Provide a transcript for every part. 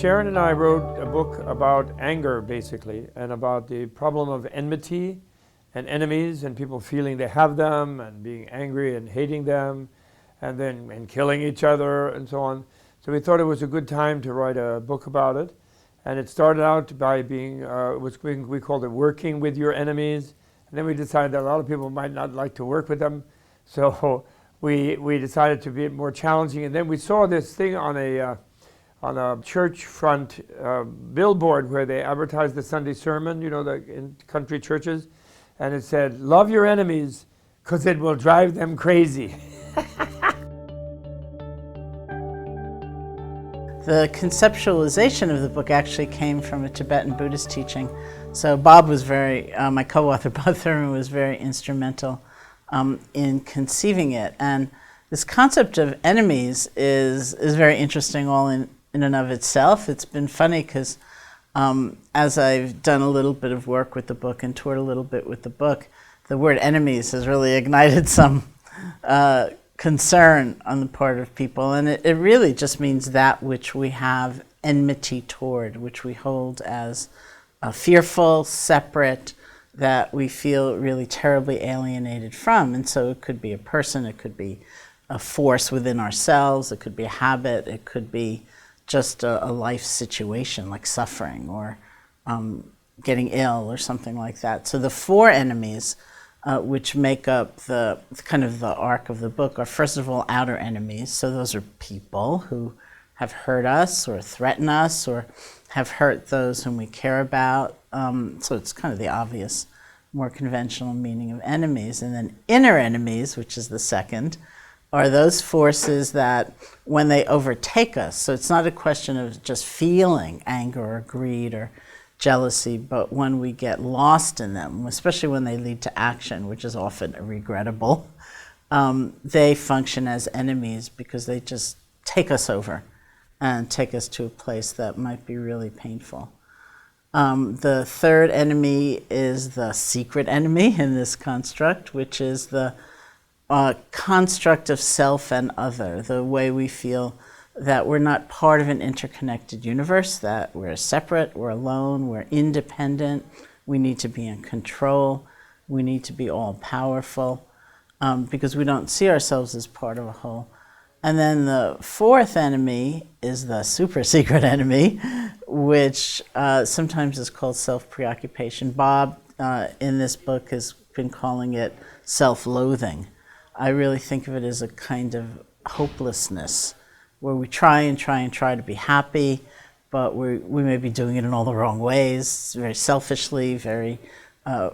Sharon and I wrote a book about anger, basically, and about the problem of enmity and enemies and people feeling they have them and being angry and hating them and killing each other and so on. So we thought it was a good time to write a book about it. And it started out by being, we called it working with your enemies. And then we decided that a lot of people might not like to work with them. So we decided to be more challenging. And then we saw this thing on a church front billboard where they advertised the Sunday sermon, you know, in country churches. And it said, love your enemies because it will drive them crazy. The conceptualization of the book actually came from a Tibetan Buddhist teaching. So Bob was my co-author Bob Thurman was very instrumental in conceiving it. And this concept of enemies is very interesting all in and of itself. It's been funny because as I've done a little bit of work with the book and toured a little bit with the book, the word enemies has really ignited some concern on the part of people. And it really just means that which we have enmity toward, which we hold as fearful, separate, that we feel really terribly alienated from. And so it could be a person, it could be a force within ourselves, it could be a habit, it could be just a life situation like suffering or getting ill or something like that. So the four enemies which make up the kind of the arc of the book are, first of all, outer enemies. So those are people who have hurt us or threaten us or have hurt those whom we care about. So it's kind of the obvious, more conventional meaning of enemies. And then inner enemies, which is the second, are those forces that when they overtake us, so it's not a question of just feeling anger or greed or jealousy, but when we get lost in them, especially when they lead to action, which is often regrettable, they function as enemies because they just take us over and take us to a place that might be really painful. The third enemy is the secret enemy in this construct, which is the construct of self and other, the way we feel that we're not part of an interconnected universe, that we're separate, we're alone, we're independent, we need to be in control, we need to be all-powerful, because we don't see ourselves as part of a whole. And then the fourth enemy is the super secret enemy, which sometimes is called self-preoccupation. Bob, in this book, has been calling it self-loathing. I really think of it as a kind of hopelessness, where we try to be happy, but we may be doing it in all the wrong ways, very selfishly, very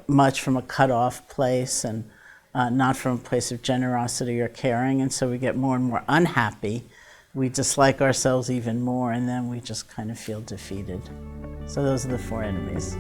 much from a cut-off place, and not from a place of generosity or caring, and so we get more and more unhappy. We dislike ourselves even more, and then we just kind of feel defeated. So those are the four enemies.